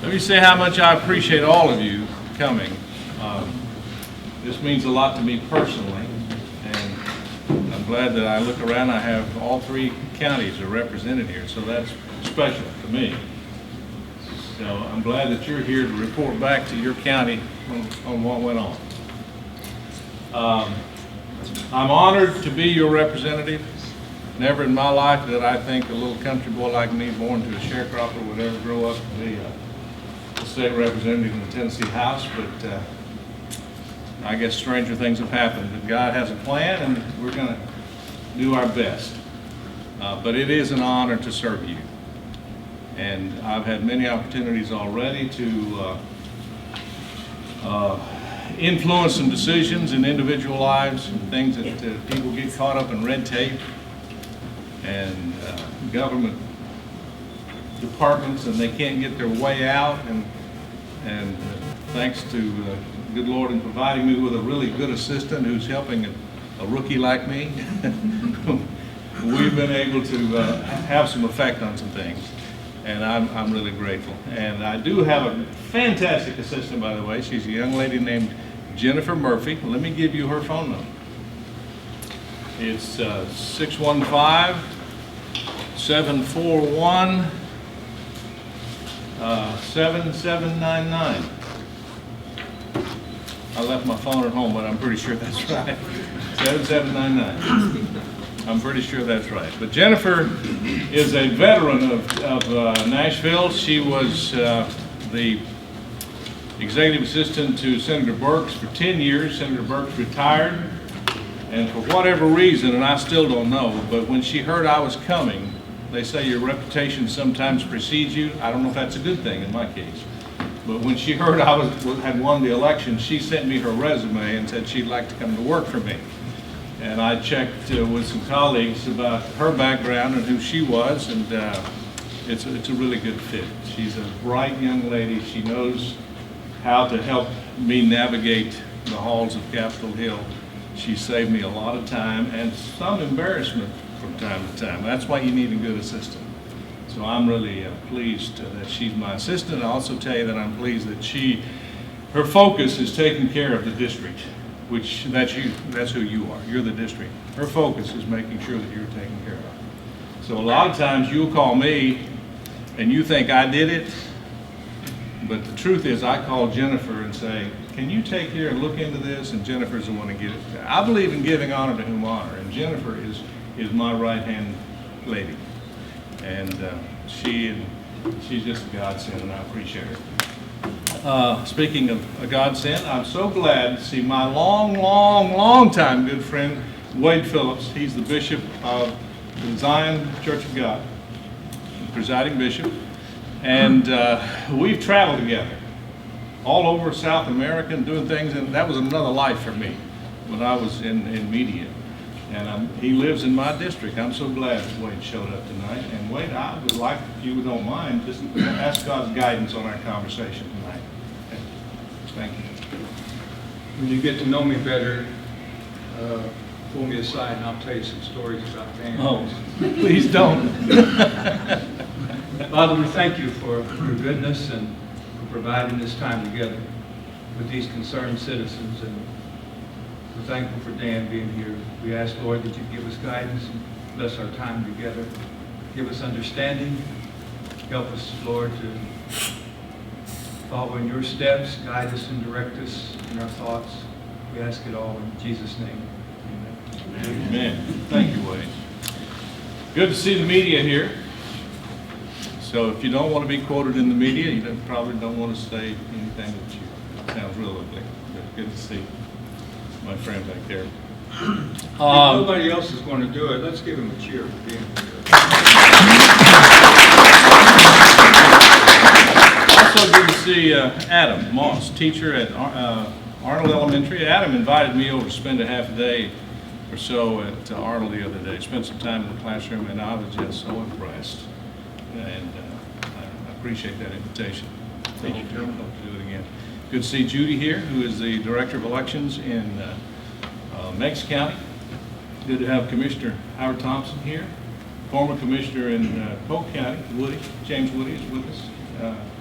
Let me say how much I appreciate all of you coming. This means a lot to me personally, and I'm glad that I look around, I have all three counties are represented here, so that's special to me. So I'm glad that you're here to report back to your county on what went on. I'm honored to be your representative. Never in my life did I think a little country boy like me, born to a sharecropper, would ever grow up to be a state representative in the Tennessee House, but I guess stranger things have happened. But God has a plan, and we're going to do our best. But it is an honor to serve you. And I've had many opportunities already to influence some decisions in individual lives and things that people get caught up in red tape and government departments, and they can't get their way out. And thanks to good Lord in providing me with a really good assistant who's helping a rookie like me, we've been able to have some effect on some things. And I'm really grateful. And I do have a fantastic assistant, by the way. She's a young lady named Jennifer Murphy. Let me give you her phone number. It's 615-741-7799. I left my phone at home, but I'm pretty sure that's right. 7799. I'm pretty sure that's right. But Jennifer is a veteran of Nashville. She was the executive assistant to Senator Burks for 10 years. Senator Burks retired, and for whatever reason, and I still don't know, but when she heard I was coming, they say your reputation sometimes precedes you. I don't know if that's a good thing in my case. But when she heard I had won the election, she sent me her resume and said she'd like to come to work for me. And I checked with some colleagues about her background and who she was, and it's a really good fit. She's a bright young lady. She knows how to help me navigate the halls of Capitol Hill. She saved me a lot of time and some embarrassment from time to time. That's why you need a good assistant. So I'm really pleased that she's my assistant. I also tell you that I'm pleased that her focus is taking care of the district, which that's who you are. You're the district. Her focus is making sure that you're taken care of. So a lot of times you'll call me and you think I did it, but the truth is I call Jennifer and say, can you take here and look into this? And Jennifer's the one to get it. I believe in giving honor to whom honor, and Jennifer is my right-hand lady. And she's just a godsend, and I appreciate her. Speaking of a godsend, I'm so glad to see my long time good friend, Wade Phillips. He's the bishop of the Zion Church of God, the presiding bishop. And we've traveled together all over South America and doing things, and that was another life for me when I was in media. And he lives in my district. I'm so glad that Wade showed up tonight. And Wade, I would like, if you don't mind, just ask God's guidance on our conversation tonight. Okay. Thank you. When you get to know me better, pull me aside and I'll tell you some stories about families. Oh, please don't. Father, we thank you for your goodness and for providing this time together with these concerned citizens. And we're thankful for Dan being here. We ask, Lord, that you give us guidance and bless our time together. Give us understanding. Help us, Lord, to follow in your steps. Guide us and direct us in our thoughts. We ask it all in Jesus' name. Amen. Amen. Thank you, Wade. Good to see the media here. So if you don't want to be quoted in the media, you probably don't want to say anything that sounds real ugly. But good to see my friend back there. If nobody else is going to do it, let's give him a cheer for being here. Also good to see Adam Moss, teacher at Arnold Elementary. Adam invited me over to spend a half a day or so at Arnold the other day. Spent some time in the classroom, and I was just so impressed. And I appreciate that invitation. Thank you. Hope to do it again. Good to see Judy here, who is the Director of Elections in Meigs County. Good to have Commissioner Howard Thompson here. Former Commissioner in Polk County, James Woody is with us.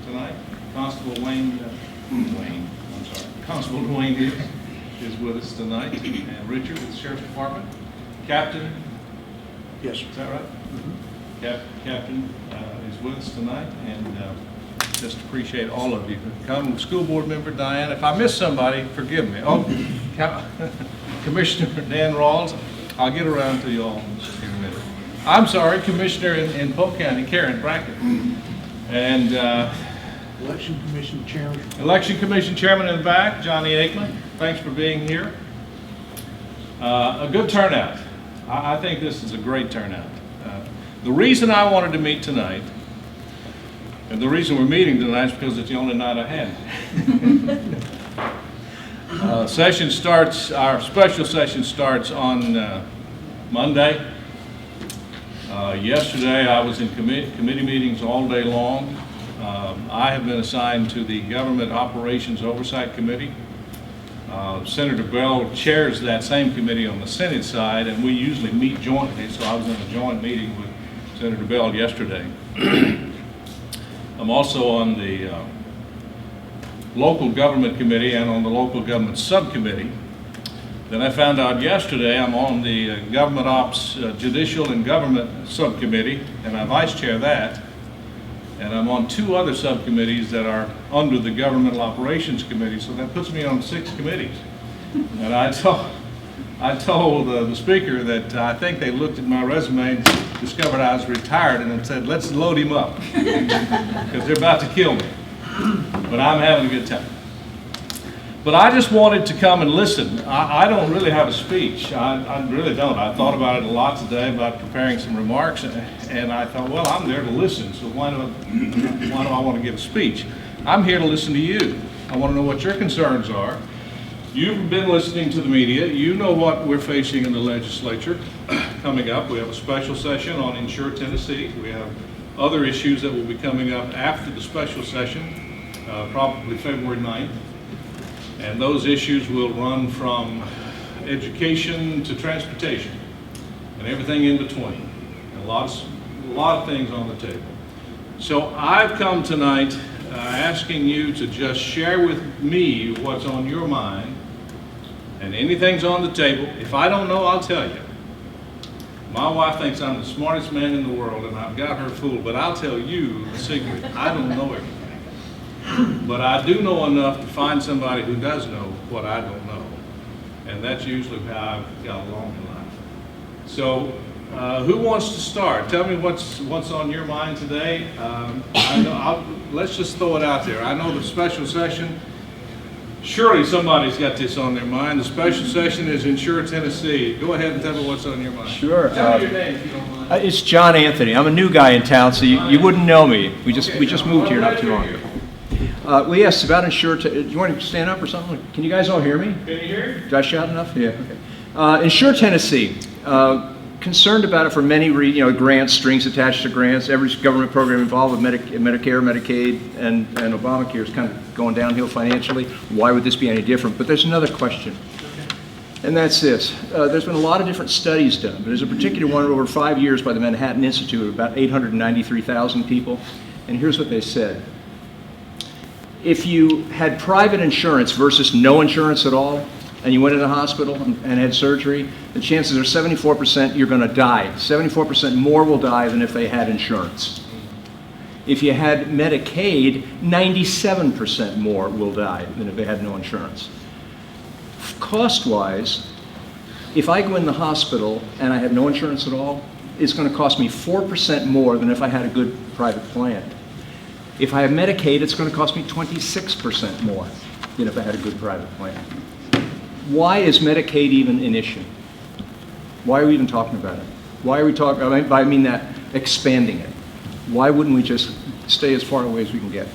tonight. Constable Constable Dwayne is with us tonight, and Richard with the Sheriff's Department. Captain, Yes, sir. is that right? Captain is with us tonight, and just appreciate all of you who come. School board member Diane, if I miss somebody, forgive me. Oh, Commissioner Dan Rawls, I'll get around to you all in just a minute. I'm sorry, Commissioner in Polk County, Karen Brackett, and Election Commission Chairman. Election Commission Chairman in the back, Johnny Aikman. Thanks for being here. A good turnout. I think this is a great turnout. The reason I wanted to meet tonight, and the reason we're meeting tonight is because it's the only night I had. Session starts, our special session starts on Monday. Yesterday I was in committee meetings all day long. I have been assigned to the Government Operations Oversight Committee. Senator Bell chairs that same committee on the Senate side, and we usually meet jointly, so I was in a joint meeting with Senator Bell yesterday. I'm also on the Local Government Committee and on the Local Government Subcommittee. Then I found out yesterday I'm on the Government Ops Judicial and Government Subcommittee, and I vice chair that. And I'm on 2 other subcommittees that are under the Governmental Operations Committee, so that puts me on 6 committees. And I told the speaker that I think they looked at my resume and discovered I was retired and said, let's load him up, because they're about to kill me. But I'm having a good time. But I just wanted to come and listen. I don't really have a speech. I really don't. I thought about it a lot today about preparing some remarks, and I thought, well, I'm there to listen, so why do I want to give a speech? I'm here to listen to you. I want to know what your concerns are. You've been listening to the media. You know what we're facing in the legislature coming up. We have a special session on Insure Tennessee. We have other issues that will be coming up after the special session, probably February 9th. And those issues will run from education to transportation and everything in between. And a lot of things on the table. So I've come tonight asking you to just share with me what's on your mind, and anything's on the table. If I don't know, I'll tell you. My wife thinks I'm the smartest man in the world, and I've got her fooled, but I'll tell you the secret. I don't know everything. But I do know enough to find somebody who does know what I don't know. And that's usually how I've got along in life. So who wants to start? Tell me what's on your mind today. Let's just throw it out there. I know the special session, surely somebody's got this on their mind. The special session is Insure Tennessee. Go ahead and tell me what's on your mind. Sure. Tell me your name if you don't mind. It's John Anthony. I'm a new guy in town, so you wouldn't know me. We just moved here not too long ago. Well, yes, about Insure. Do you want to stand up or something? Can you guys all hear me? Can you hear? Did I shout enough? Yeah. Okay. Insure Tennessee. Concerned about it for many reasons. Grants, strings attached to grants. Every government program involved with Medicare, Medicaid, and Obamacare is kind of going downhill financially. Why would this be any different? But there's another question. And that's this. There's been a lot of different studies done, but there's a particular one over 5 years by the Manhattan Institute of about 893,000 people. And here's what they said. If you had private insurance versus no insurance at all, and you went into the hospital and had surgery, the chances are 74% you're going to die. 74% more will die than if they had insurance. If you had Medicaid, 97% more will die than if they had no insurance. Cost-wise, if I go in the hospital and I have no insurance at all, it's going to cost me 4% more than if I had a good private plan. If I have Medicaid, it's going to cost me 26% more than if I had a good private plan. Why is Medicaid even an issue? Why are we even talking about it? Why are we talking, I mean that, expanding it? Why wouldn't we just stay as far away as we can get?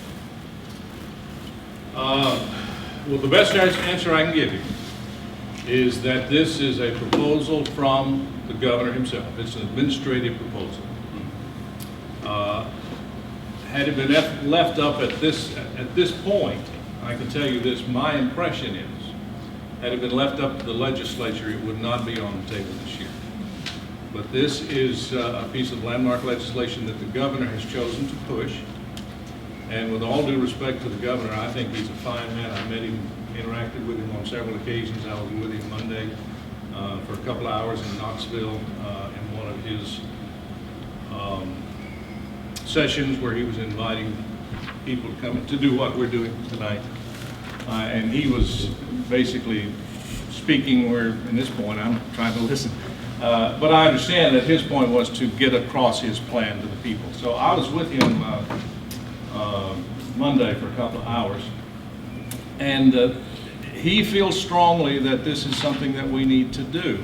Well, the best answer I can give you is that this is a proposal from the governor himself. It's an administrative proposal. Had it been left up at this point, I can tell you this, my impression is, had it been left up to the legislature, it would not be on the table this year. But this is a piece of landmark legislation that the governor has chosen to push. And with all due respect to the governor, I think he's a fine man. I met him, interacted with him on several occasions. I was with him Monday for a couple hours in Knoxville in one of his sessions where he was inviting people to come to do what we're doing tonight. And he was basically speaking where, in this point, I'm trying to listen. But I understand that his point was to get across his plan to the people. So I was with him Monday for a couple of hours. And he feels strongly that this is something that we need to do.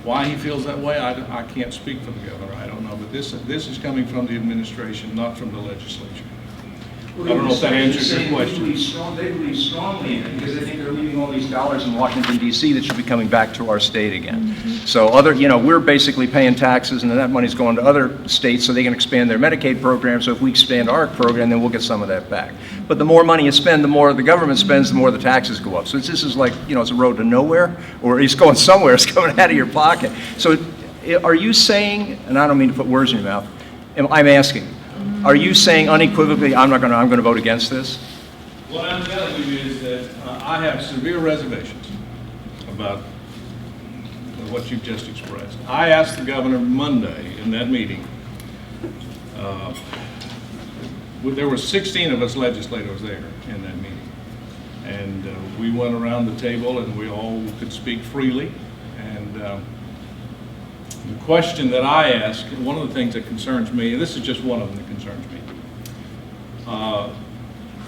Why he feels that way, I can't speak for the governor. I don't know. But this is coming from the administration, not from the legislature. I don't know if that answers your question. They believe strongly in it because they think they're leaving all these dollars in Washington, D.C. that should be coming back to our state again. So we're basically paying taxes and then that money's going to other states so they can expand their Medicaid program. So if we expand our program, then we'll get some of that back. But the more money you spend, the more the government spends, the more the taxes go up. So this is like, it's a road to nowhere, or it's going somewhere, it's coming out of your pocket. So are you saying, and I don't mean to put words in your mouth, I'm asking, are you saying unequivocally, I'm going to vote against this? What I'm telling you is that I have severe reservations about what you've just expressed. I asked the governor Monday in that meeting. There were 16 of us legislators there in that meeting. And we went around the table and we all could speak freely. And the question that I ask, one of the things that concerns me, and this is just one of them that concerns me,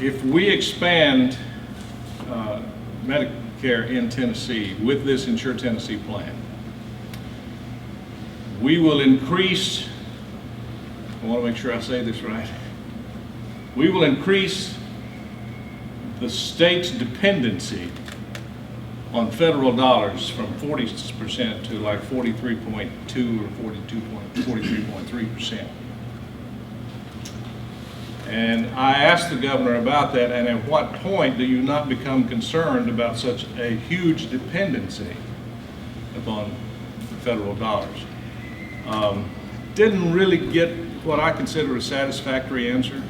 if we expand Medicare in Tennessee with this Insure Tennessee plan, we will increase, I want to make sure I say this right, we will increase the state's dependency on federal dollars from 40% to like 43.2 or 43.3%. And I asked the governor about that, and at what point do you not become concerned about such a huge dependency upon the federal dollars? Didn't really get what I consider a satisfactory answer.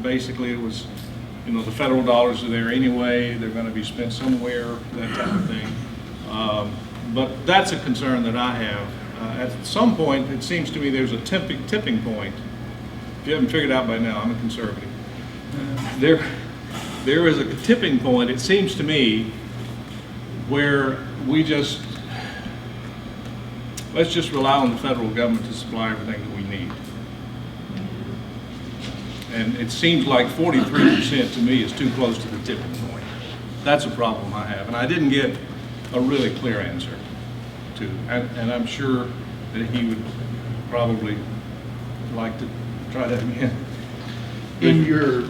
Basically, it was, the federal dollars are there anyway, they're going to be spent somewhere, that type of thing. But that's a concern that I have. At some point, it seems to me there's a tipping point. If you haven't figured out by now, I'm a conservative. There is a tipping point, it seems to me, where let's just rely on the federal government to supply everything that we need. And it seems like 43% to me is too close to the tipping point. That's a problem I have, and I didn't get a really clear answer to, and I'm sure that he would probably like to try that again. In your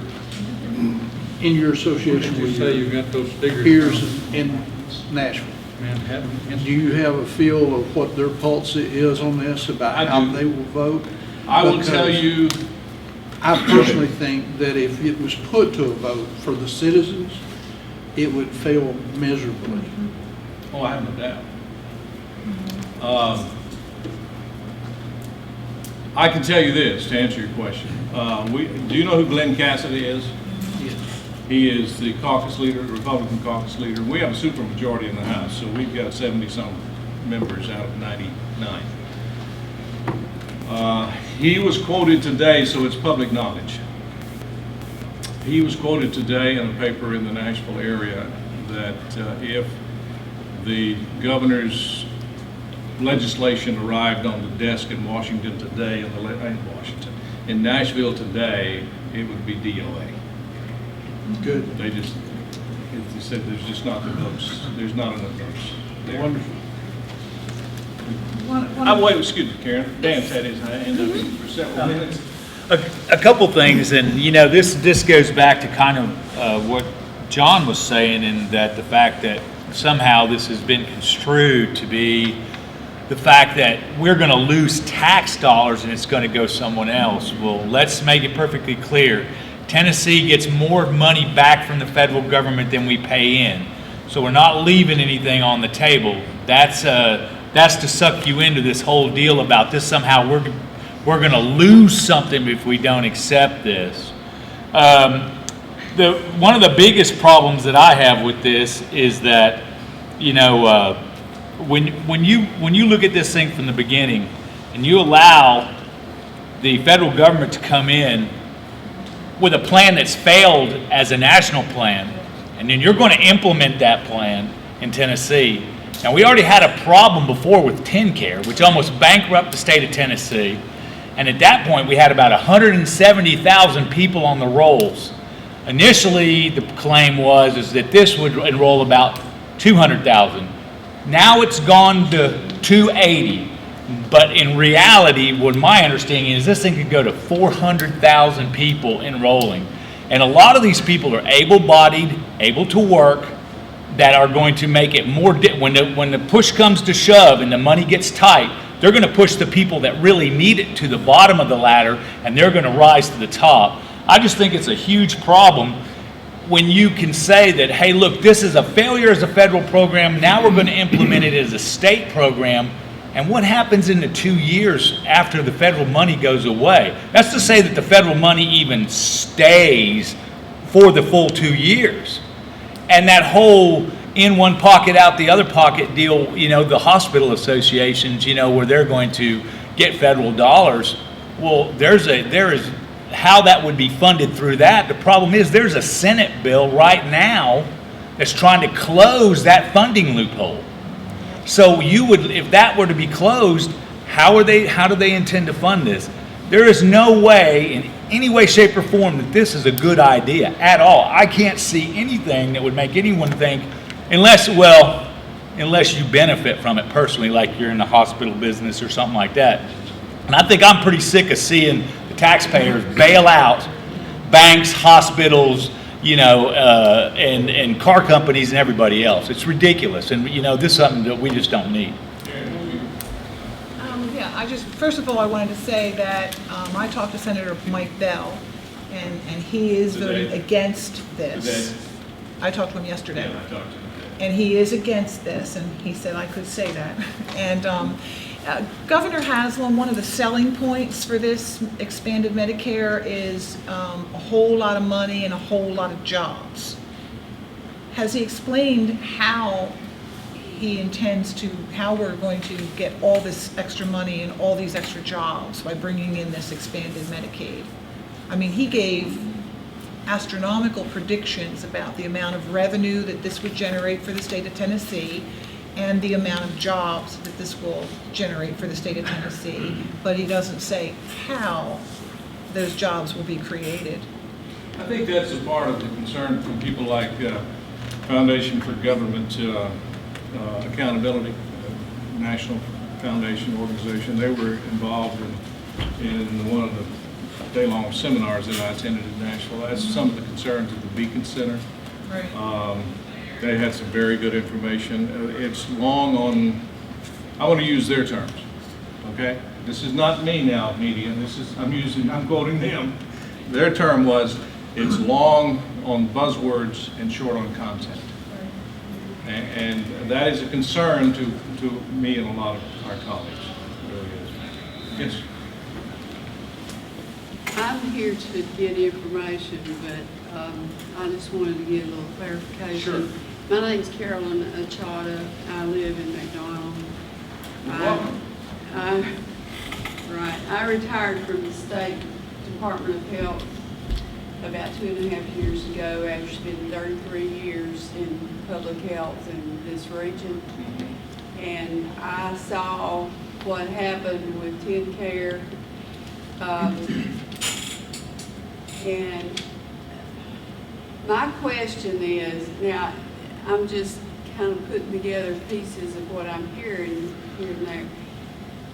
association You with say your you got those figures. peers in Nashville, Manhattan. do you have a feel of what their pulse is on this, about I how do. they will vote? I will tell Because you, I personally think that if it was put to a vote for the citizens, it would fail miserably. oh, I have no doubt. I can tell you this, to answer your question. Do you know who Glenn Cassidy is? Yes. He is the caucus leader, the Republican caucus leader. We have a supermajority in the House, so we've got 70-some members out of 99. He was quoted today, so it's public knowledge. He was quoted today in a paper in the Nashville area that if the governor's legislation arrived on the desk in Washington today, in Nashville today, it would be DOA. Good. They said there's just not the votes. There's not enough votes there. Wonderful. Wait, excuse me, Karen. Dan's had his hand up for several minutes. A couple things, and this goes back to kind of what John was saying, in that the fact that somehow this has been construed to be the fact that we're going to lose tax dollars and it's going to go someone else. Well, let's make it perfectly clear. Tennessee gets more money back from the federal government than we pay in, so we're not leaving anything on the table. That's to suck you into this whole deal about this somehow we're going to lose something if we don't accept this. One of the biggest problems that I have with this is that, you know, when you look at this thing from the beginning and you allow the federal government to come in with a plan that's failed as a national plan, and then you're going to implement that plan in Tennessee. Now, we already had a problem before with TennCare, which almost bankrupted the state of Tennessee. And at that point, we had about 170,000 people on the rolls. Initially, the claim was that this would enroll about 200,000. Now it's gone to 280. But in reality, what my understanding is, this thing could go to 400,000 people enrolling. And a lot of these people are able-bodied, able to work, that are going to make it more, when the push comes to shove and the money gets tight, they're going to push the people that really need it to the bottom of the ladder, and they're going to rise to the top. I just think it's a huge problem when you can say that, hey, look, this is a failure as a federal program. Now we're going to implement it as a state program. And what happens in the 2 years after the federal money goes away? That's to say that the federal money even stays for the full 2 years. And that whole in one pocket, out the other pocket deal, you know, the hospital associations, you know, where they're going to get federal dollars. Well, there is how that would be funded through that. The problem is there's a Senate bill right now that's trying to close that funding loophole. So you would, if that were to be closed, how do they intend to fund this? There is no way, in any way, shape, or form, that this is a good idea at all. I can't see anything that would make anyone think, unless you benefit from it personally, like you're in the hospital business or something like that. And I think I'm pretty sick of seeing the taxpayers bail out banks, hospitals, you know, and car companies and everybody else. It's ridiculous, and you know, this is something that we just don't need. First of all, I wanted to say that I talked to Senator Mike Bell, and he is voting against this. Today? I talked to him yesterday. Yeah, I talked to him. And he is against this, and he said I could say that. And Governor Haslam, one of the selling points for this expanded Medicare is a whole lot of money and a whole lot of jobs. Has he explained how he intends to, how we're going to get all this extra money and all these extra jobs by bringing in this expanded Medicaid? I mean, he gave astronomical predictions about the amount of revenue that this would generate for the state of Tennessee and the amount of jobs that this will generate for the state of Tennessee, but he doesn't say how those jobs will be created. I think that's a part of the concern from people like Foundation for Government Accountability, National Foundation organization. They were involved in one of the day-long seminars that I attended in Nashville. That's some of the concerns of the Beacon Center. Right. They had some very good information. It's long on, I want to use their terms, okay? This is not me now, media. This is, I'm quoting them. Their term was, it's long on buzzwords and short on content. And that is a concern to me and a lot of our colleagues. It really is. Yes. I'm here to get information, but I just wanted to get a little clarification. Sure. My name's Carolyn Achata. I live in McDonald. You're welcome. I retired from the State Department of Health about 2.5 years ago after spending 33 years in public health in this region. And I saw what happened with TennCare. And my question is, now I'm just kind of putting together pieces of what I'm hearing here and there,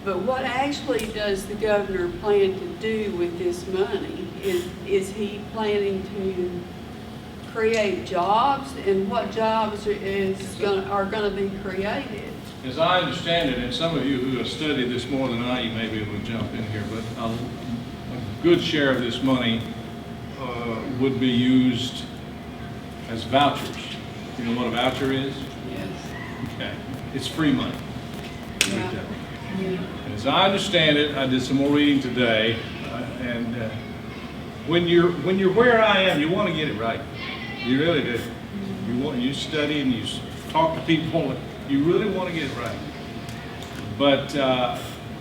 but what actually does the governor plan to do with this money? Is he planning to create jobs, and what jobs are going to be created? As I understand it, and some of you who have studied this more than I, you may be able to jump in here, but a good share of this money would be used as vouchers. You know what a voucher is? Yes. Okay. It's free money. Yeah. Yeah. And as I understand it, I did some more reading today, and when you're where I am, you want to get it right. You really do. You study and you talk to people. You really want to get it right. But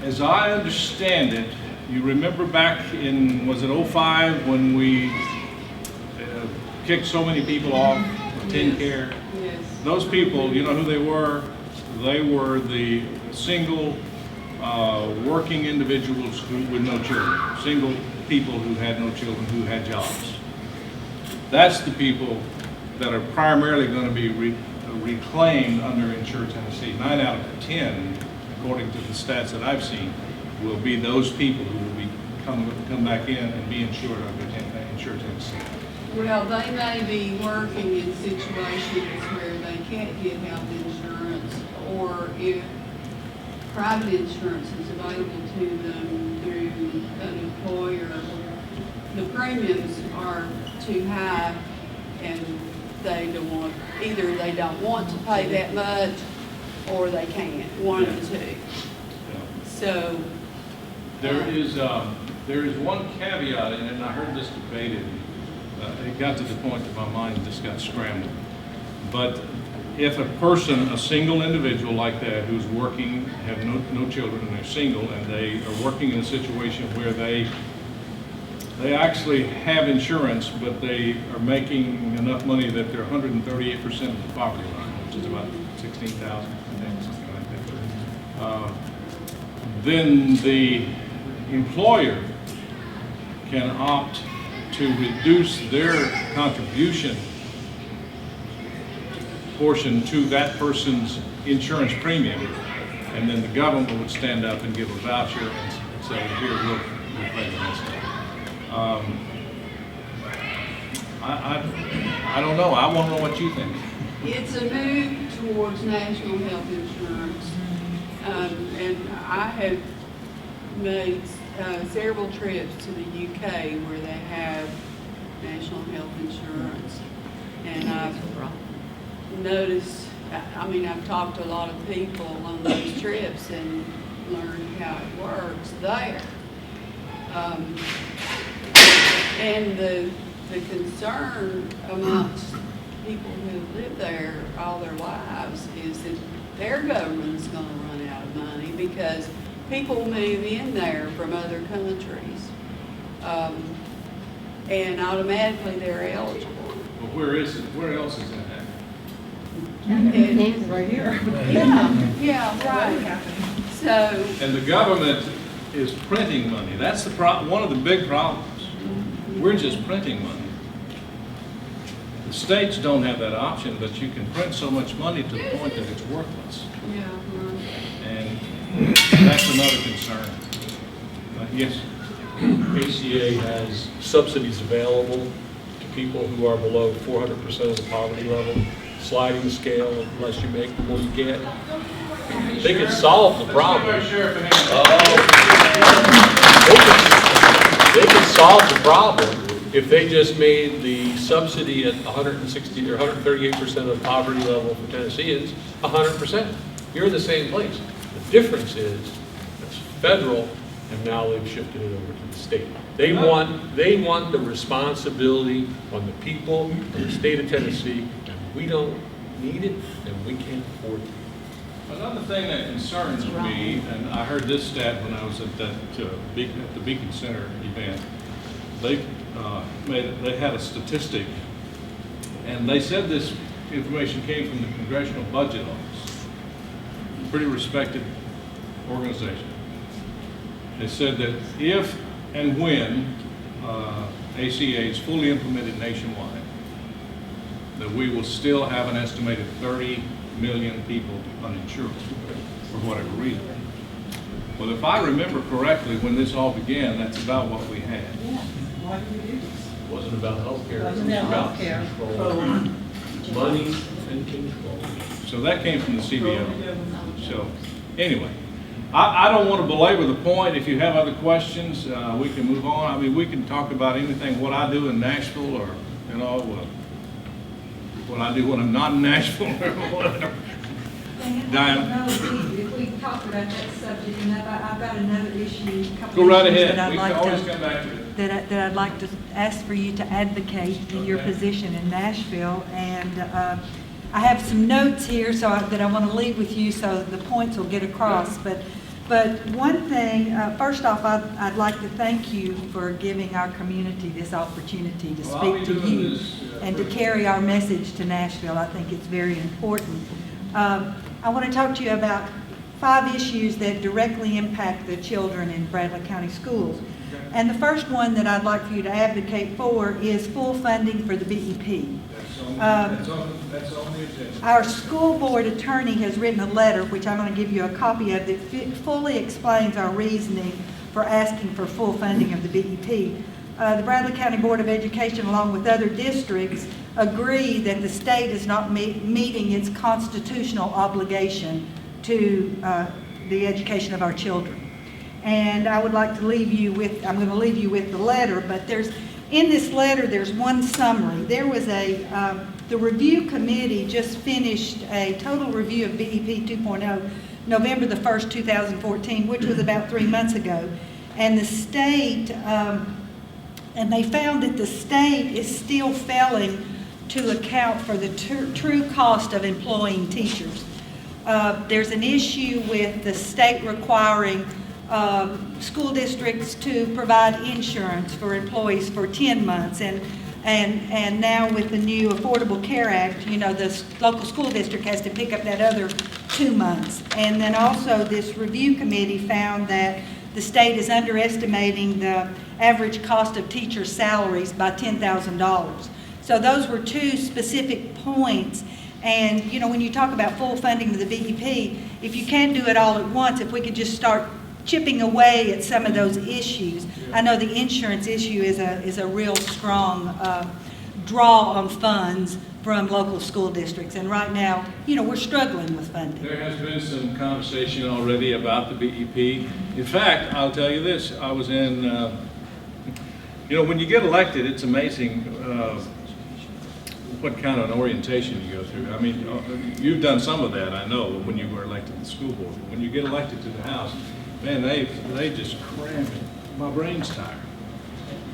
as I understand it, you remember back in, was it '05 when we kicked so many people off of TennCare? Yes. Those people, you know who they were? They were the single working individuals with no children, single people who had no children, who had jobs. That's the people that are primarily going to be reclaimed under Insure Tennessee. 9 out of 10, according to the stats that I've seen, will be those people who will be come back in and be insured under Insure Tennessee. Well, they may be working in situations where they can't get health insurance, or if private insurance is available to them through an employer, the premiums are too high and they don't want, either they don't want to pay that much or they can't, one of the two. So. There is one caveat in it, and I heard this debated. It got to the point that my mind just got scrambled. But if a person, a single individual like that, who's working, have no children, and they're single, and they are working in a situation where they actually have insurance, but they are making enough money that they're 138% of the poverty line, which is about $16,000, I think, something like that. Then the employer can opt to reduce their contribution portion to that person's insurance premium, and then the government would stand up and give a voucher and say, here, we'll pay the rest. I don't know. I want to know what you think. It's a move towards national health insurance. And I have made several trips to the UK where they have national health insurance. And I've noticed, I mean, I've talked to a lot of people on those trips and learned how it works there. And the concern amongst people who live there all their lives is that their government's going to run out of money because people move in there from other countries, and automatically they're eligible. Well, where else is that And- Right here. Yeah, right. So, And the government is printing money. That's the one of the big problems. We're just printing money. The states don't have that option, but you can print so much money to the point that it's worthless. yeah, right. And that's another concern. Yes? ACA has subsidies available to people who are below 400% of the poverty level, sliding scale, unless you make more you get. They could solve the problem. They could solve the problem if they just made the subsidy at 160 or 138% of the poverty level for Tennesseans 100%. You're in the same place. The difference is it's federal, and now they've shifted it over to the state. They want the responsibility on the people of the state of Tennessee, and we don't need it, and we can't afford it. Another thing that concerns me, and I heard this stat when I was at the Beacon Center event, they had a statistic, and they said this information came from the Congressional Budget Office, pretty respected organization. They said that if and when ACA is fully implemented nationwide, that we will still have an estimated 30 million people uninsured for whatever reason. Well, if I remember correctly, when this all began, that's about what we had. Why did we do this? It wasn't about healthcare, it was Wasn't about about healthcare. control. Money and control. So that came from the CBO. So anyway, I don't want to belabor the point. If you have other questions, we can move on. I mean, we can talk about anything, what I do in Nashville, or, you know, what I do when I'm not in Nashville, or whatever. Dan? Diana. I don't know if we talked about that subject enough. I've got another issue, a couple Go of right issues ahead. that I'd We can like always to, come back to it. that I'd like to ask for you to advocate in your Okay. position in Nashville. And I have some notes here that I want to leave with you so the points will get across. But one thing, first off, I'd like to thank you for giving our community this opportunity to Well, I'll be speak to doing you this, and to first. carry our message to Nashville. I think it's very important. I want to talk to you about 5 issues that directly impact the children in Bradley County schools. And the first one that I'd like for you to advocate for is full funding for the BEP. That's on the agenda. Our school board attorney has written a letter, which I'm going to give you a copy of, that fully explains our reasoning for asking for full funding of the BEP. The Bradley County Board of Education, along with other districts, agree that the state is not meeting its constitutional obligation to the education of our children. And I would like to leave you with, I'm going to leave you with the letter, but in this letter, there's one summary. There was the review committee just finished a total review of BEP 2.0 November the 1st, 2014, which was about 3 months ago. And the state, and they found that the state is still failing to account for the true cost of employing teachers. There's an issue with the state requiring school districts to provide insurance for employees for 10 months. And now with the new Affordable Care Act, you know, the local school district has to pick up that other 2 months. And then also this review committee found that the state is underestimating the average cost of teacher salaries by $10,000. So those were 2 specific points. And, you know, when you talk about full funding of the BEP, if you can't do it all at once, if we could just start chipping away at some of those issues. I know the insurance issue is a real strong draw on funds from local school districts. And right now, you know, we're struggling with funding. There has been some conversation already about the BEP. In fact, I'll tell you this, I was in, you know, when you get elected, it's amazing what kind of an orientation you go through. I mean, you've done some of that, I know, when you were elected to the school board. When you get elected to the House, man, they just cram it. My brain's tired.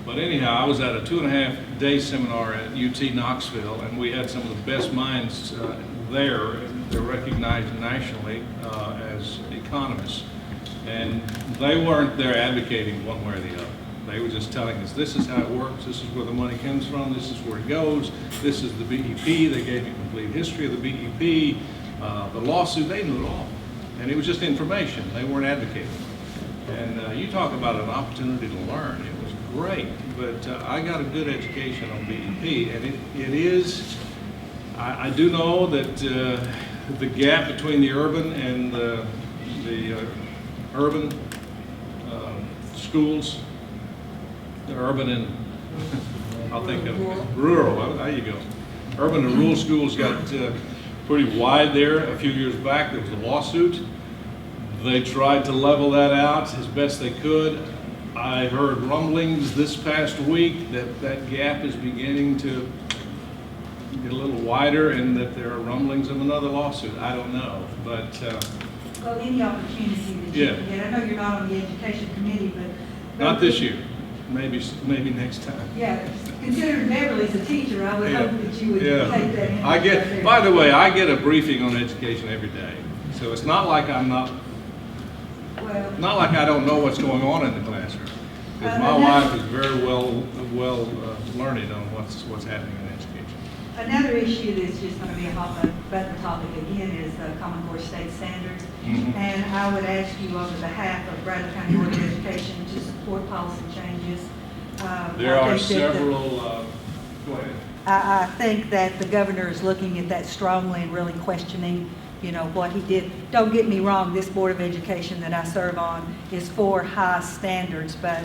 But anyhow, I was at a 2.5-day seminar at UT Knoxville, and we had some of the best minds there. They're recognized nationally as economists. And they weren't there advocating one way or the other. They were just telling us, this is how it works, this is where the money comes from, this is where it goes, this is the BEP. They gave me a complete history of the BEP, the lawsuit, they knew it all. And it was just information, they weren't advocating. And you talk about an opportunity to learn, it was great. But I got a good education on BEP, and it is, I do know that the gap between the urban and the urban schools, the urban and, I'll think of rural, there you go. Urban and rural schools got pretty wide there a few years back. There was a lawsuit. They tried to level that out as best they could. I heard rumblings this past week that that gap is beginning to get a little wider and that there are rumblings of another lawsuit. I don't know, but Well, any opportunity that you can get. I know you're not on the education committee, but not this year. Maybe next time. yeah, considering Beverly's a teacher, I would hope that you would take that in. I get, by the way, I get a briefing on education every day. So it's not like I'm not like I don't know what's going on in the classroom. Because my wife is very well learned on what's happening in education. Another issue that's just going to be a hot button topic again is the Common Core State Standards. Mhm. And I would ask you on behalf of Bradley County Board of Education to support policy changes. There I are think that several, go ahead. I think that the governor is looking at that strongly and really questioning, you know, what he did. Don't get me wrong, this Board of Education that I serve on is for high standards, but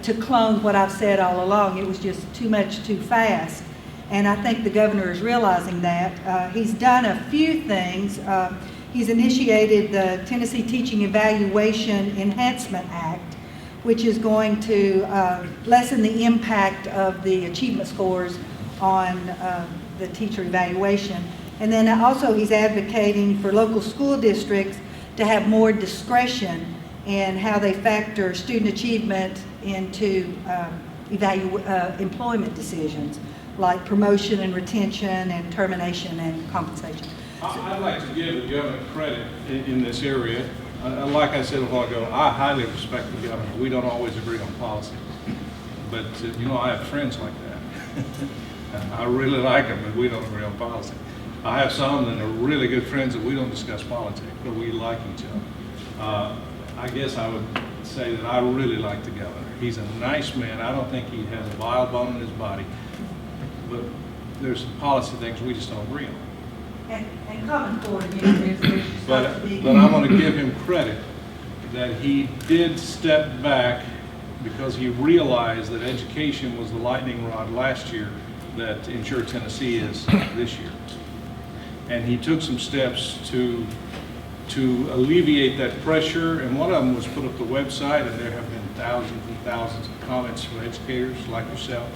to clone what I've said all along, it was just too much too fast. And I think the governor is realizing that. He's done a few things. He's initiated the Tennessee Teaching Evaluation Enhancement Act, which is going to lessen the impact of the achievement scores on the teacher evaluation. And then also he's advocating for local school districts to have more discretion in how they factor student achievement into employment decisions, like promotion and retention and termination and compensation. I'd like to give the governor credit in this area. Like I said a while ago, I highly respect the governor. We don't always agree on policy. But, I have friends like that. I really like them, but we don't agree on policy. I have some that are really good friends that we don't discuss politics, but we like each other. I guess I would say that I really like the governor. He's a nice man. I don't think he has a vile bone in his body. But there's some policy things we just don't agree on. And Common Core, again, there's But I'm going to give him credit that he did step back because he realized that education was the lightning rod last year that Insure Tennessee is this year. And he took some steps to alleviate that pressure, and one of them was put up the website, and there have been thousands and thousands of comments from educators like yourself.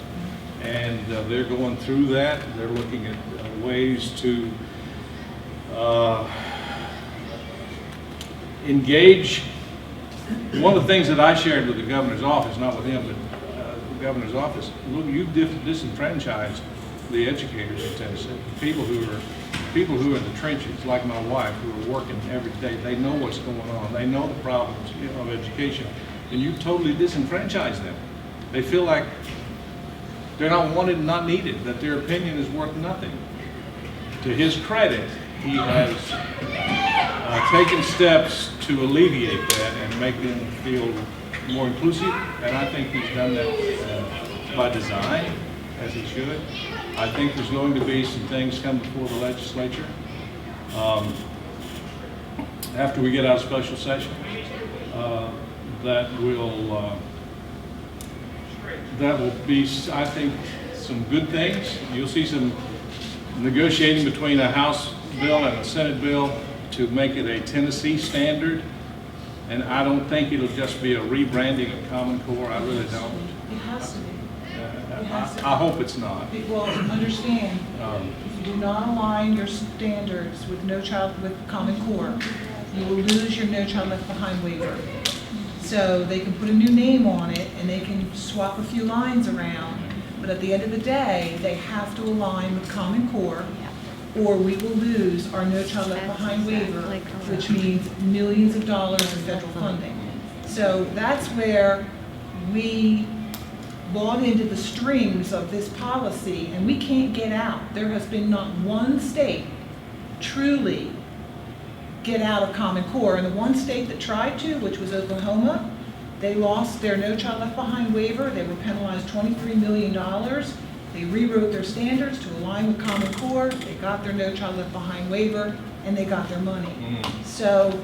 And they're going through that. They're looking at ways to engage. One of the things that I shared with the governor's office, not with him, but the governor's office, look, you've disenfranchised the educators in Tennessee, people who are in the trenches, like my wife, who are working every day. They know what's going on. They know the problems of education, and you totally disenfranchise them. They feel like they're not wanted and not needed, that their opinion is worth nothing. To his credit, he has taken steps to alleviate that and make them feel more inclusive, and I think he's done that by design, as he should. I think there's going to be some things come before the legislature after we get out of special session that will be, I think, some good things. You'll see some negotiating between a House bill and a Senate bill to make it a Tennessee standard. And I don't think it'll just be a rebranding of Common Core. I really don't. It has to be. I hope it's not. Well, understand, if you do not align your standards with with Common Core, you will lose your No Child Left Behind waiver. So they can put a new name on it and they can swap a few lines around, but at the end of the day, they have to align with Common Core, or we will lose our No Child Left Behind waiver, which means millions of dollars in federal funding. So that's where we bought into the strings of this policy, and we can't get out. There has been not one state truly get out of Common Core, and the one state that tried to, which was Oklahoma, they lost their No Child Left Behind waiver. They were penalized $23 million. They rewrote their standards to align with Common Core. They got their No Child Left Behind waiver, and they got their money. So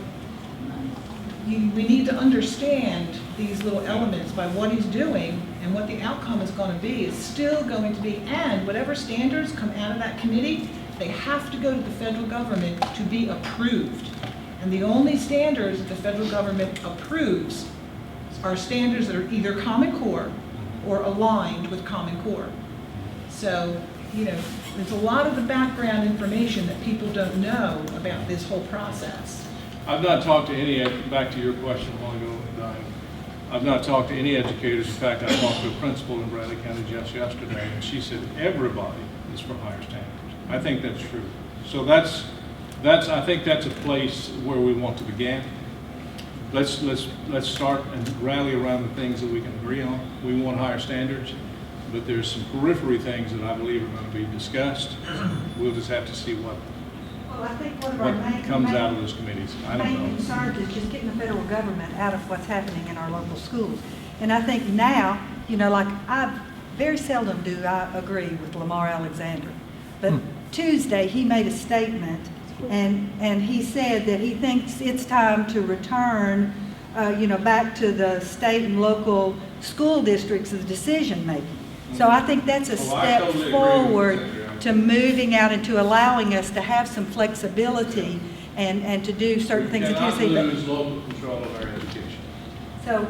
we need to understand these little elements by what he's doing, and what the outcome is going to be is still going to be, and whatever standards come out of that committee, they have to go to the federal government to be approved. And the only standards that the federal government approves are standards that are either Common Core or aligned with Common Core. So, there's a lot of the background information that people don't know about this whole process. I've not talked to any, back to your question a while ago, Diane. I've not talked to any educators. In fact, I talked to a principal in Bradley County just yesterday, and she said everybody is for higher standards. I think that's true. So I think that's a place where we want to begin. Let's start and rally around the things that we can agree on. We want higher standards, but there's some periphery things that I believe are going to be discussed. We'll just have to see what Well, I think one of our comes out of those committees. I don't main know. concerns is just getting the federal government out of what's happening in our local schools. And I think now, like I very seldom do I agree with Lamar Alexander. But Tuesday, he made a statement, and he said that he thinks it's time to return, back to the state and local school districts of decision-making. So I think that's a step totally agree forward with that, to moving out and to allowing us to have some flexibility and to do certain things in Tennessee. We cannot lose local control of our education. So,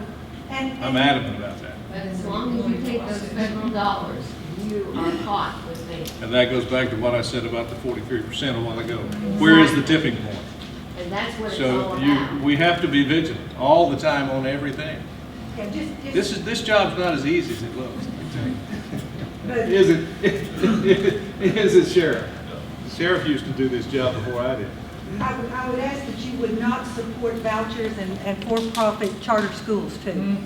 and I'm adamant about that. But as long as you take those federal dollars, you are caught with things. And that goes back to what I said about the 43% a while ago. Where is the tipping point? And that's what it's all So about. we have to be vigilant all the time on everything. Yeah, just. This job's not as easy as it looks, let me tell you. But- Is it? Is it, Sheriff? The sheriff used to do this job before I did. I would ask that you would not support vouchers and for-profit charter schools too.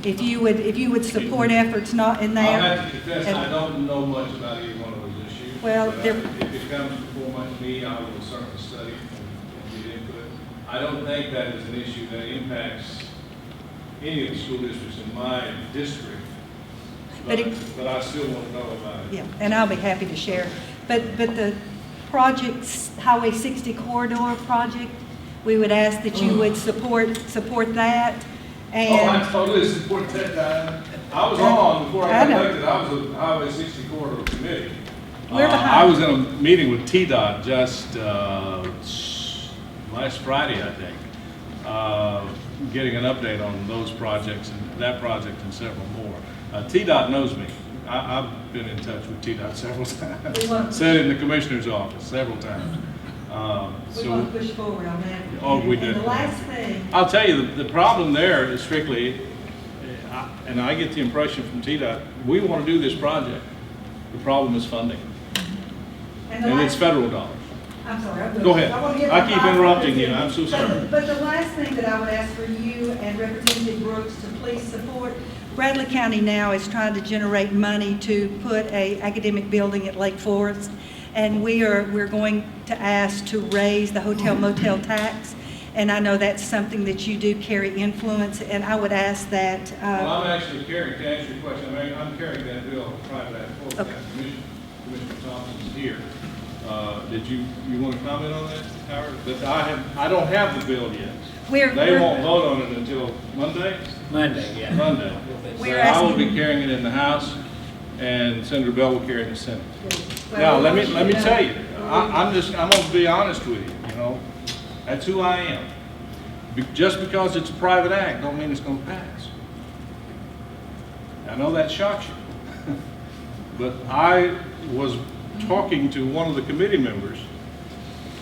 If you would support efforts not in there. I'll have to confess, I don't know much about either one of those issues. Well, but there- if it comes before me, I will certainly study it and get input. I don't think that is an issue that impacts any of the school districts in my district. But But I still want to know about it. Yeah, and I'll be happy to share. But the projects, Highway 60 corridor project, we would ask that you would support that. Oh, I And, totally support that. I was on, before I I got know. elected, I was on the Highway 60 corridor committee. We're behind. I was in a meeting with TDOT just last Friday, I think, getting an update on those projects, and that project and several more. TDOT knows me. I've been in touch with TDOT several times. Said in the commissioner's office several times. we want to push forward on that. Oh, we And did. the last thing, I'll tell you, the problem there is strictly, and I get the impression from TDOT, we want to do this project. The problem is funding, and and it's federal dollars. I'm sorry. I'm Go ahead. want to get I my keep thoughts interrupting on you. this. I'm so sorry. But the last thing that I would ask for you and Representative Brooks to please support, Bradley County now is trying to generate money to put a academic building at Lake Forest, and we're going to ask to raise the hotel motel tax, and I know that's something that you do carry influence, and I would ask that. Well, I'm actually carrying, to answer your question, I'm carrying that bill private act for the Okay. Commissioner Thompson's here. Did you want to comment on that, Howard? But I don't have the bill yet. They won't vote on it until Monday? Monday, yeah. Monday. So We're I will asking- be carrying it in the House, and Senator Bell will carry it in the Senate. Well, Now, let me you know- tell you, I'm going to be honest with you, you know, that's who I am. Just because it's a private act, don't mean it's going to pass. I know that shocks you. But I was talking to one of the committee members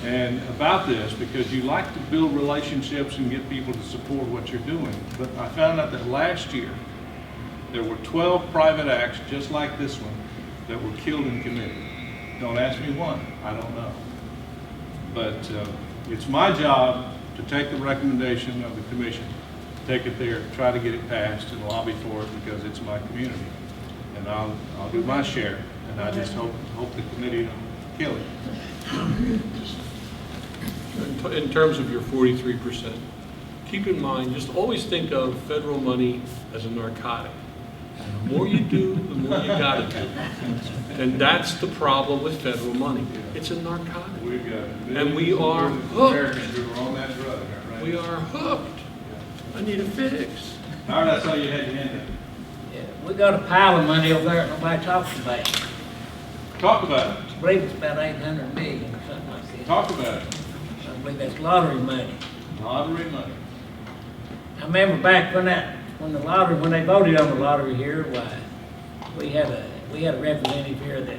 and about this, because you like to build relationships and get people to support what you're doing. But I found out that last year, there were 12 private acts just like this one that were killed in committee. Don't ask me why, I don't know. But it's my job to take the recommendation of the commission, take it there, try to get it passed and lobby for it because it's my community. And I'll do my share, and I just hope the committee don't kill it. In terms of your 43%, keep in mind, just always think of federal money as a narcotic. The more you do, the more you gotta do. And that's the problem with federal money. It's a narcotic. We've got And we are millions of hooked. Americans who are on that drug, right? We are hooked. I need a fix. Howard, I saw you had your hand Yeah, we got a pile of money over there that nobody talks about. up. Talk about it, I believe it's about 800 million or something like that. talk about it. I believe that's lottery money. Lottery money. I remember back when they voted on the lottery here, why, we had a representative here that,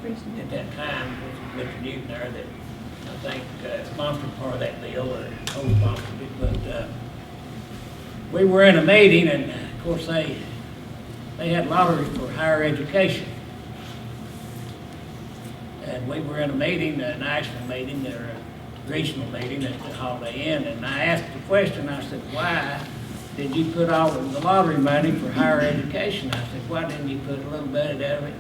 at that time, was Mr. Newton there, that I think sponsored part of that bill, or co-sponsored it, but, we were in a meeting, and of course, they had lotteries for higher education. And we were in a meeting, a national meeting, or a regional meeting at the Holiday Inn, and I asked the question, I said, why did you put all of the lottery money for higher education? I said, why didn't you put a little bit of it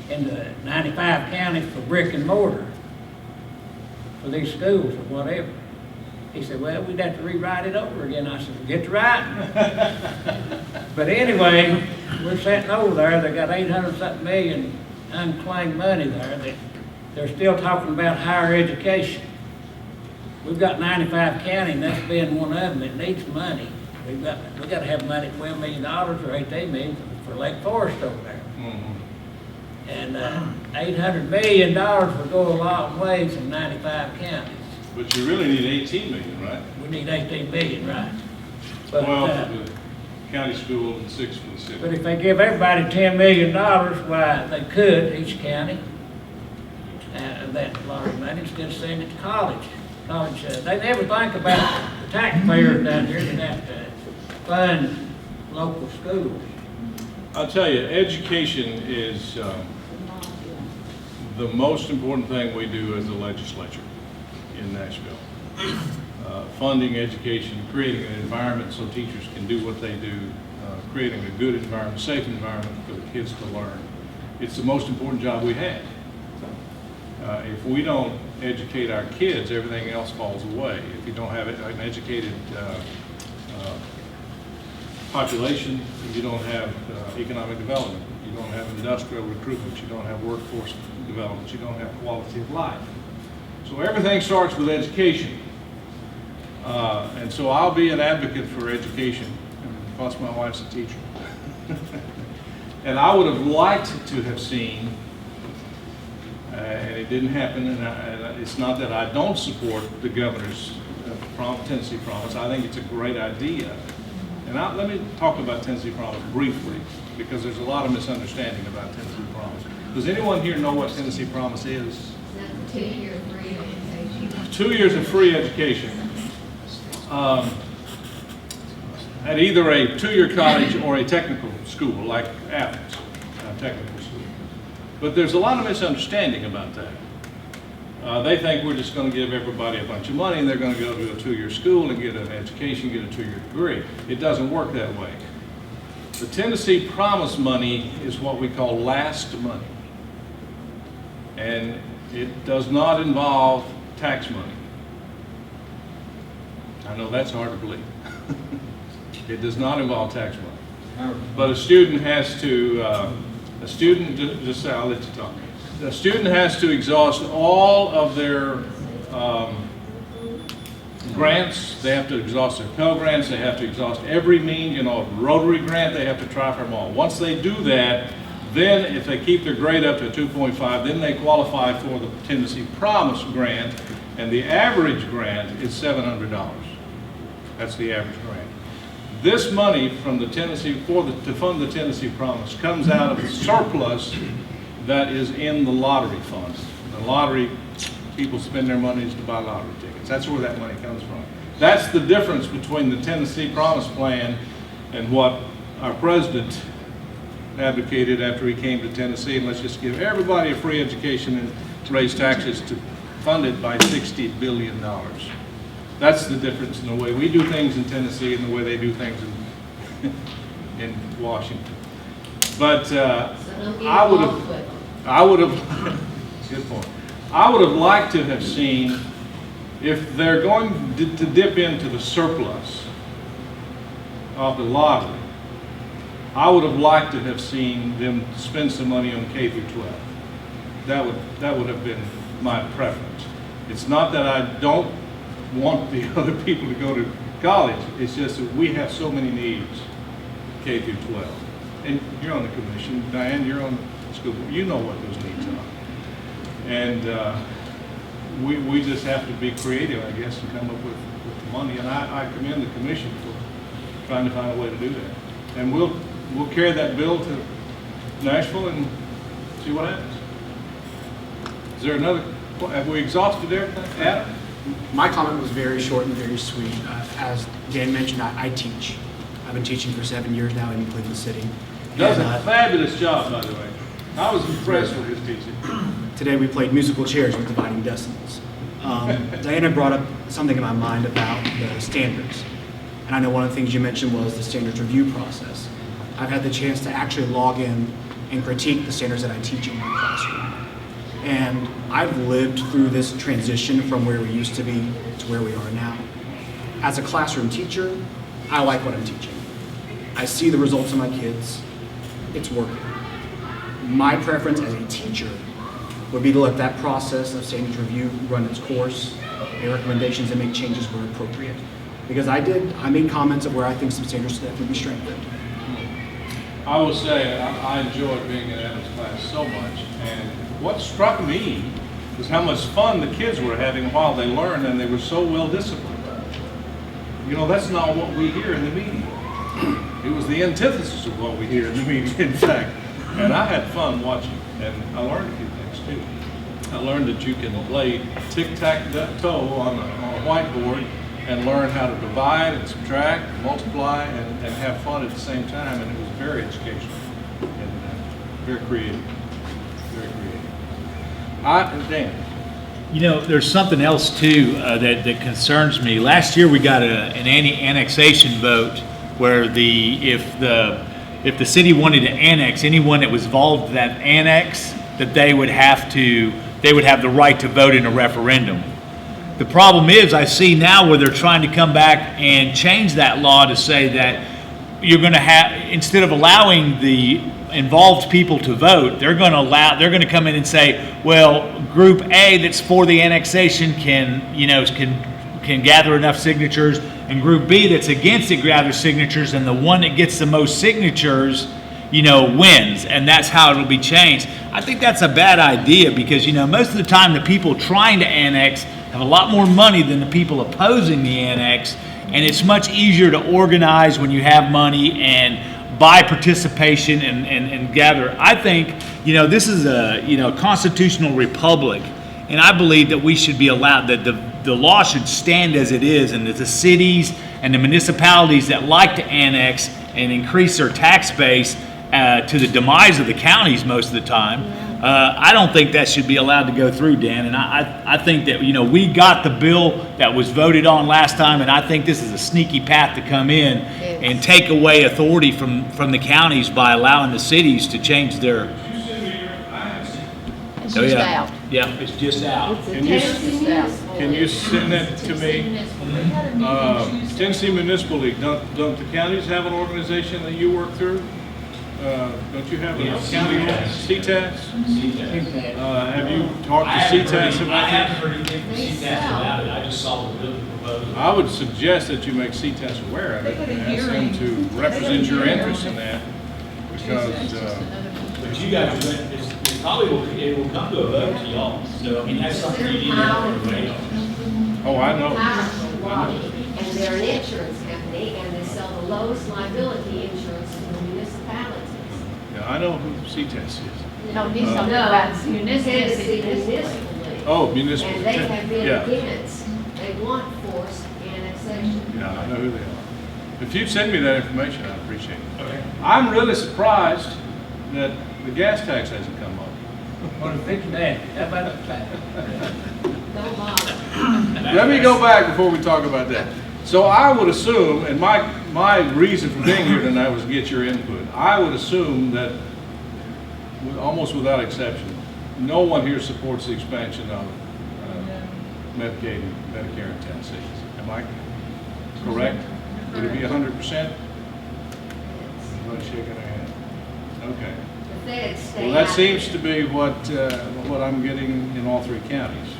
in the 95 counties for brick and mortar, for these schools or whatever? He said, well, we'd have to rewrite it over again. I said, well, get to writing. But anyway, we're sitting over there, they got 800-something million unclaimed money there that they're still talking about higher education. We've got 95 counties, and that's being one of them that needs money. We got to have money, $12 million or 18 million for Lake Forest over there. And $800 million would go a long ways in 95 counties. But you really need 18 million, right? We need 18 million, right? But, 12 is good. county school and 6 for the city. But if they give everybody $10 million, why, they could, each county, that lottery money, instead of sending it to college. They never think about the taxpayers down here that have to fund local schools. I'll tell you, education is the most important thing we do as a legislature in Nashville. Funding education, creating an environment so teachers can do what they do, creating a good environment, safe environment for the kids to learn. It's the most important job we have. If we don't educate our kids, everything else falls away. If you don't have an educated population, you don't have economic development, you don't have industrial recruitment, you don't have workforce development, you don't have quality of life. So everything starts with education. And so I'll be an advocate for education, plus my wife's a teacher. And I would have liked to have seen, and it didn't happen, and it's not that I don't support the governor's Tennessee Promise. I think it's a great idea. And let me talk about Tennessee Promise briefly, because there's a lot of misunderstanding about Tennessee Promise. Does anyone here know what Tennessee Promise is? 2-year free education. 2 years of free education. At either a 2-year college or a technical school, like Athens, technical school. But there's a lot of misunderstanding about that. They think we're just going to give everybody a bunch of money and they're going to go to a 2-year school and get an education, get a 2-year degree. It doesn't work that way. The Tennessee Promise money is what we call last money. And it does not involve tax money. I know that's hard to believe. It does not involve tax money. But a student has to, I'll let you talk. The student has to exhaust all of their grants. They have to exhaust their Pell Grants. They have to exhaust every means, Rotary grant, they have to try for them all. Once they do that, then if they keep their grade up to 2.5, then they qualify for the Tennessee Promise grant, and the average grant is $700. That's the average grant. This money from the Tennessee, to fund the Tennessee Promise comes out of the surplus that is in the lottery fund. The lottery, people spend their monies to buy lottery tickets. That's where that money comes from. That's the difference between the Tennessee Promise plan and what our president advocated after he came to Tennessee, and let's just give everybody a free education and raise taxes to fund it by $60 billion. That's the difference in the way we do things in Tennessee and the way they do things in Washington. But I would have, good point. I would have liked to have seen, if they're going to dip into the surplus of the lottery, I would have liked to have seen them spend some money on K through 12. That would have been my preference. It's not that I don't want the other people to go to college. It's just that we have so many needs, K through 12. And you're on the commission, Diane, you're on the school board. You know what those needs are. And we just have to be creative, I guess, and come up with the money. And I commend the commission for trying to find a way to do that. And we'll carry that bill to Nashville and see what happens. Is there another, have we exhausted everything? Adam? My comment was very short and very sweet. As Dan mentioned, I teach. I've been teaching for 7 years now in Cleveland City. Does a fabulous job, by the way. I was impressed with his teaching. Today we played musical chairs with dividing decimals. Diana brought up something in my mind about the standards. And I know one of the things you mentioned was the standards review process. I've had the chance to actually log in and critique the standards that I teach in my classroom. And I've lived through this transition from where we used to be to where we are now. As a classroom teacher, I like what I'm teaching. I see the results of my kids. It's working. My preference as a teacher would be to let that process of standards review run its course, make recommendations and make changes where appropriate. Because I made comments of where I think some standards could be strengthened. I will say, I enjoyed being in Adam's class so much, and what struck me was how much fun the kids were having while they learned, and they were so well disciplined. That's not what we hear in the media. It was the antithesis of what we hear in the media, in fact. And I had fun watching, and I learned a few things too. I learned that you can play tic-tac-toe on a whiteboard and learn how to divide and subtract, and multiply, and have fun at the same time, and it was very educational and very creative. Very creative. Dan. You know, there's something else too that concerns me. Last year we got an annexation vote where if the city wanted to annex anyone that was involved in that annex, that they would have the right to vote in a referendum. The problem is, I see now where they're trying to come back and change that law to say that you're going to have, instead of allowing the involved people to vote, they're going to come in and say, well, Group A that's for the annexation can gather enough signatures, and Group B that's against it gathers signatures, and the one that gets the most signatures, wins, and that's how it'll be changed. I think that's a bad idea because, most of the time the people trying to annex have a lot more money than the people opposing the annex, and it's much easier to organize when you have money and buy participation and gather. I think, this is a, constitutional republic, and I believe that we should be allowed, that the law should stand as it is, and that the cities and the municipalities that like to annex and increase their tax base to the demise of the counties most of the time, I don't think that should be allowed to go through, Dan. And I think that, we got the bill that was voted on last time, and I think this is a sneaky path to come in and take away authority from the counties by allowing the cities to change their... It's just out. Yeah, it's just out. Can you send that to me? Tennessee Municipal League, don't the counties have an organization that you work through? Don't you have a county CTAS? Have you talked to CTAS about I that? haven't heard anything from CTAS about it. I just saw the bill proposal. I would suggest that you make CTAS aware of it and ask them to represent your interest in that, because But you guys, it probably it will come to a vote to y'all. So, that's something you need to have on the radar. oh, I know. And they're an insurance company, and they sell the lowest liability insurance to the municipalities. Yeah, I know who CTAS is. No, he's talking about municipal. Tennessee Municipal League. Oh, municipal. And they have been Yeah. against, they want forced annexation. Yeah, I know who they are. If you'd send me that information, I'd appreciate it. Okay. I'm really surprised that the gas tax hasn't come up. Want to fix that? How about that? Don't bother. Let me go back before we talk about that. So I would assume, and my reason for being here tonight was to get your input. I would assume that, almost without exception, no one here supports the expansion of Medicaid and Medicare in Tennessee. Am I correct? Would it be 100%? Everybody's shaking their head. Okay. The feds stay Well, that out. seems to be what I'm getting in all three counties.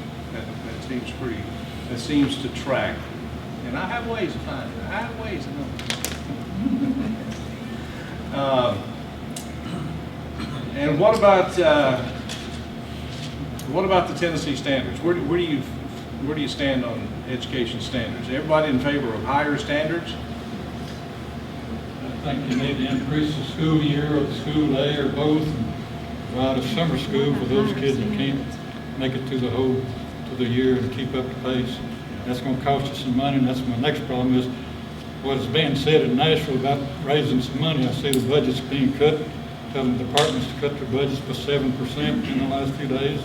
That seems to track. And I have ways of finding it. I have ways of knowing. And what about the Tennessee standards? Where do you stand on education standards? Everybody in favor of higher standards? I think you need to increase the school year or the school day or both, and provide a summer school for those kids that can't make it to the year and keep up the pace. That's going to cost us some money, and that's my next problem is what is being said in Nashville about raising some money. I see the budget's being cut, telling departments to cut their budgets by 7% in the last few days.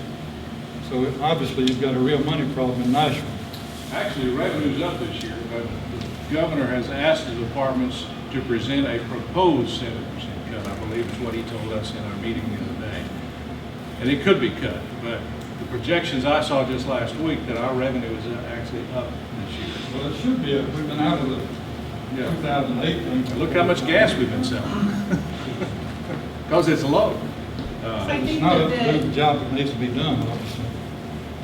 So obviously you've got a real money problem in Nashville. Actually, revenue's up this year, but the governor has asked the departments to present a proposed 7% cut, I believe is what he told us in our meeting the other day. And it could be cut, but the projections I saw just last week that our revenue is actually up this year. Well, it should be. We've been out of the 2008 thing. Look how much gas we've been selling. Because it's low. I It's think not that a good job that needs to be done, obviously.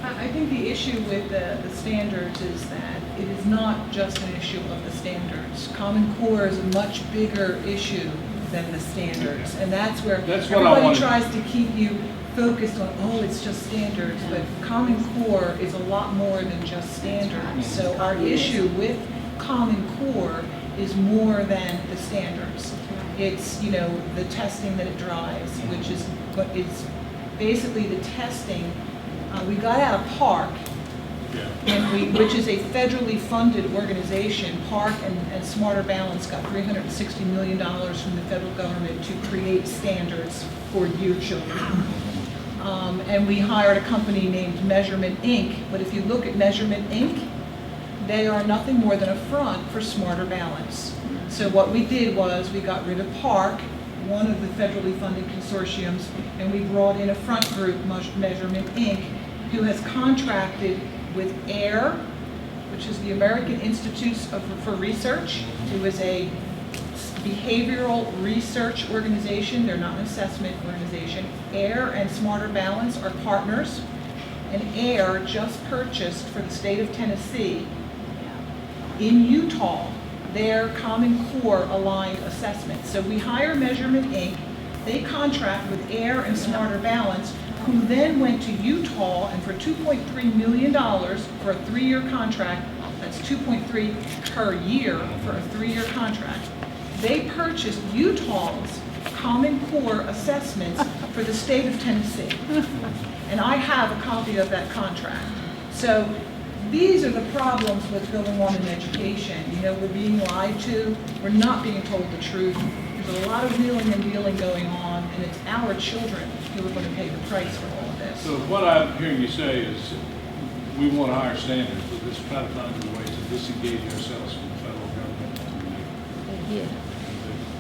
I think the issue with the standards is that it is not just an issue of the standards. Common Core is a much bigger issue than the standards. And that's where That's what I everybody wanted. tries to keep you focused on, oh, it's just standards. But Common Core is a lot more than just standards. So our issue with Common Core is more than the standards. It's, you know, the testing that it drives, which is what is basically the testing. We got out of Park, and which is a federally funded organization. Park and Smarter Balance got $360 million from the federal government to create standards for your children. And we hired a company named Measurement Inc. But if you look at Measurement Inc., they are nothing more than a front for Smarter Balance. So what we did was we got rid of Park, one of the federally funded consortiums, and we brought in a front group, Measurement Inc., who has contracted with AIR, which is the American Institutes for Research, who is a behavioral research organization. They're not an assessment organization. AIR and Smarter Balance are partners, and AIR just purchased for the state of Tennessee in Utah their Common Core aligned assessment. So we hire Measurement Inc. They contract with AIR and Smarter Balance, who then went to Utah and for $2.3 million for a 3-year contract, that's $2.3 per year for a 3-year contract, they purchased Utah's Common Core assessments for the state of Tennessee. And I have a copy of that contract. So these are the problems with going on in education. You know, we're being lied to, we're not being told the truth. There's a lot of wheeling and dealing going on, and it's our children who are going to pay the price for all of this. So what I'm hearing you say is we want higher standards, but let's try to find a way to disengage ourselves from the federal government. Yeah.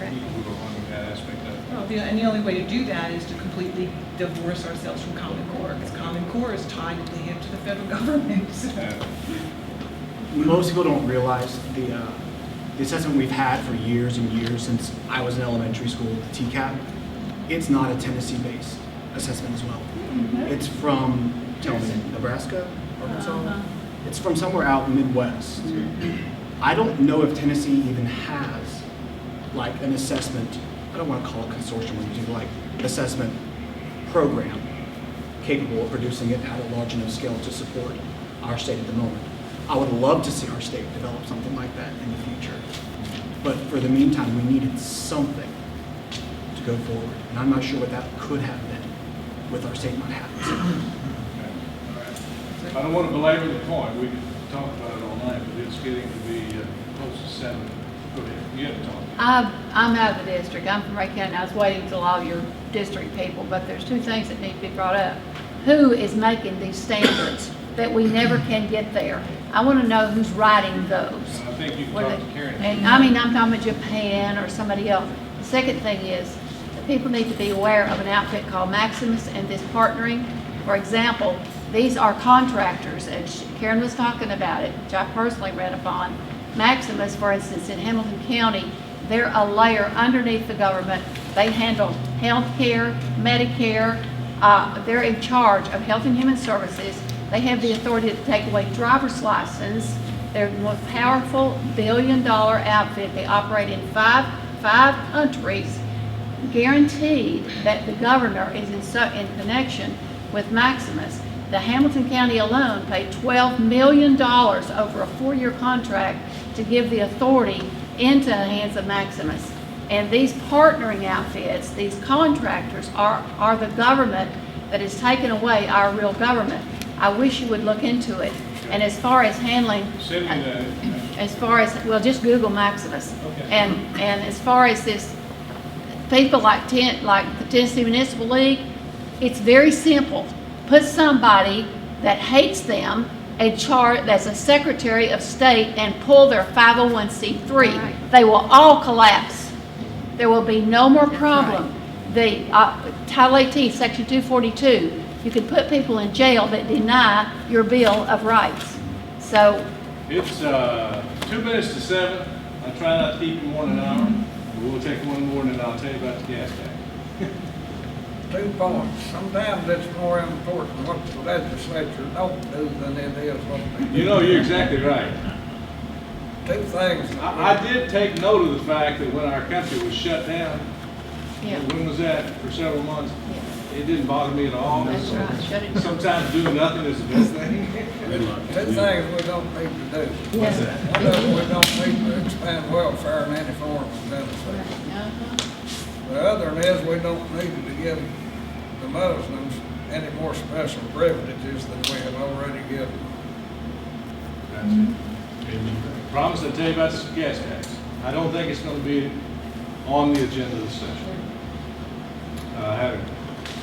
The people who are running that aspect of it. Well, and the only way to do that is to completely divorce ourselves from Common Core, because Common Core is tied to the hip to the federal government. So. Most people don't realize the assessment we've had for years and years since I was in elementary school, the TCAP, it's not a Tennessee-based assessment as well. It's from, tell me, Nebraska, Arkansas? It's from somewhere out in the Midwest. I don't know if Tennessee even has like an assessment, I don't want to call it consortium, like assessment program capable of producing it at a large enough scale to support our state at the moment. I would love to see our state develop something like that in the future. But for the meantime, we needed something to go forward. And I'm not sure what that could have been with our state not having something. I don't want to belabor the point. We could talk about it all night, but it's getting to be close to 7. Go ahead. You have to talk. I'm out of the district. I'm from Ray County. I was waiting until all your district people, but there's 2 things that need to be brought up. Who is making these standards that we never can get there? I want to know who's writing those. I think you can talk to Karen. And I mean, I'm talking about Japan or somebody else. The second thing is that people need to be aware of an outfit called Maximus and this partnering. For example, these are contractors, and Karen was talking about it, which I personally read upon. Maximus, for instance, in Hamilton County, they're a layer underneath the government. They handle health care, Medicare. They're in charge of Health and Human Services. They have the authority to take away driver's license. They're the most powerful billion-dollar outfit. They operate in five countries, guaranteed that the governor is in connection with Maximus. The Hamilton County alone paid $12 million over a 4-year contract to give the authority into the hands of Maximus. And these partnering outfits, these contractors, are the government that has taken away our real government. I wish you would look into it. And as far as handling, well, just Google Maximus. Okay. And as far as this, people like the Tennessee Municipal League, it's very simple. Put somebody that hates them in charge, that's a Secretary of State, and pull their 501c3. Right. They will all collapse. There will be no more problem. Right. The Title 18, Section 242, you can put people in jail that deny your Bill of Rights. So it's 2 minutes to 7. I try not to keep you more than an hour. We'll take one more, and then I'll tell you about the gas tank. 2 points. Sometimes it's more important what the legislature don't do than it is what they do. You know, you're exactly right. 2 things. I did take note of the fact that when our country was shut down, yeah. when was that? For several months. Yeah. it didn't bother me at all. That's right, shut it down. Sometimes doing nothing is the best thing. Two things we don't need to do. What's that? One of them, we don't need to expand welfare in any form in Tennessee. The other is we don't need to give the Muslims any more special privileges than we have already given them. Promise to tell you about this gas tax. I don't think it's going to be on the agenda this session.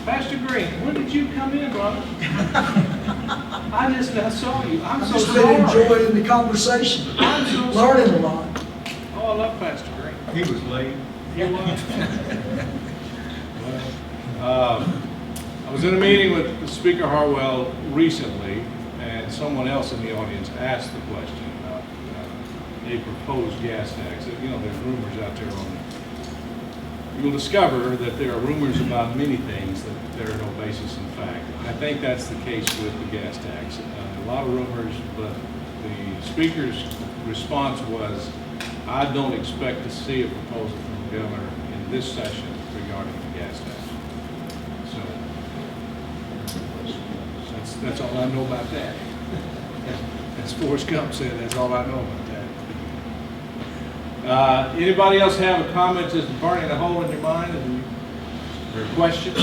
Pastor Green, when did you come in, brother? I just now saw you. I'm so Just sorry. been enjoying the conversation, I'm so learning a sorry. lot. Oh, I love Pastor Green. He was late. You was. I was in a meeting with Speaker Howell recently, and someone else in the audience asked the question about a proposed gas tax. You know, there's rumors out there on it. You'll discover that there are rumors about many things that there are no basis in fact. I think that's the case with the gas tax. A lot of rumors, but the Speaker's response was, I don't expect to see a proposal from the governor in this session regarding the gas tax. So that's all I know about that. As Forrest Gump said, that's all I know about that. Anybody else have a comment that's burning a hole in your mind or a question?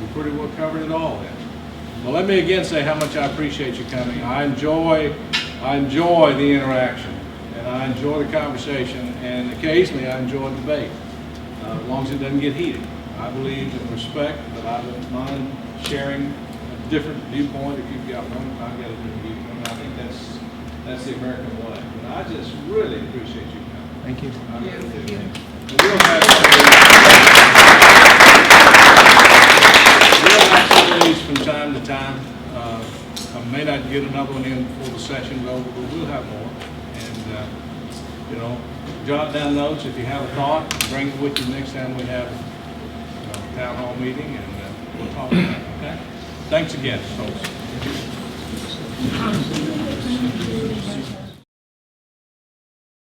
We pretty well covered it all then. Well, let me again say how much I appreciate you coming. I enjoy the interaction, and I enjoy the conversation, and occasionally I enjoy the debate, as long as it doesn't get heated. I believe in respect, but I don't mind sharing a different viewpoint. If you've got one, I've got a different viewpoint. I think that's the American way. But I just really appreciate you coming. Thank you. I really do. Thank you. And we'll have some of these from time to time. I may not get another one in before the session's over, but we'll have more. And, jot down notes if you have a thought, bring it with you next time we have a town hall meeting, and we'll talk about it, okay? Thanks again, folks.